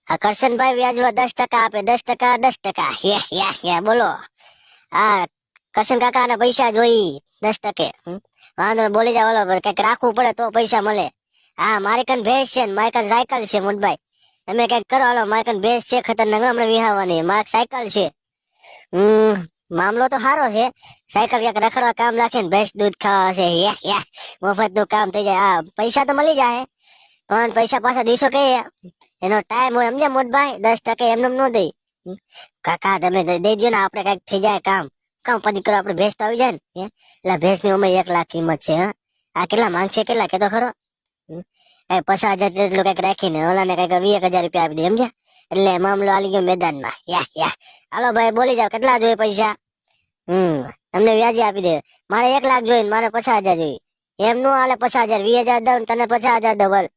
આ કરશનભાઈ વ્યાજમાં 10% આપે, 10%, 10%. હે બોલો. આ કરશન કાકાના પૈસા જોઈ 10%. વાંધો નહીં, બોલી જાવ. ઓલો કઈક રાખવું પડે તો પૈસા મળે. હા, મારી કન ભેંસ છે ને મારી કન સાયકલ છે મોટભાઈ. તમે કઈક કરો. હાલો, મારી કન ભેંસ છે ખતરનાક, હમણાં વિહાવાની. મારી સાયકલ છે. મામલો તો સારો છે. સાયકલ ક્યાંક રખડવા કામ રાખે ને ભેંસ દૂધ ખાવા છે. મફત નું કામ થઈ જાય. હા, પૈસા તો મળી જાય પણ પૈસા પાછા દીશો કે એનો ટાઈમ હોય, સમજ્યા મોટભાઈ? 10% એમને ન દઈ. કાકા તમે દઈ દો ને, આપડે કઈક થઈ જાય કામ. કામ પદી કરો, આપડે ભેંસ તો આવી જાય ને. એટલે ભેંસ ની ઉંમર 1 લાખ કિંમત છે. આ કેટલા માંગશે, કેટલા કેતો ખરો? 50,000 જેટલું કઈક રાખીને ઓલા ને કઈક 20,000 રૂપિયા આપી દે, સમજ્યા? એટલે મામલો આલી ગયો મેદાનમાં. હાલો ભાઈ, બોલી જાવ કેટલા જોઈએ પૈસા? તમને વ્યાજે આપી દે. મારે 1 લાખ જોઈએ, મારે 50,000 જોઈએ. એમ નું હાલે. 50,000, 20,000 દઉં તને 50,000 દઉં.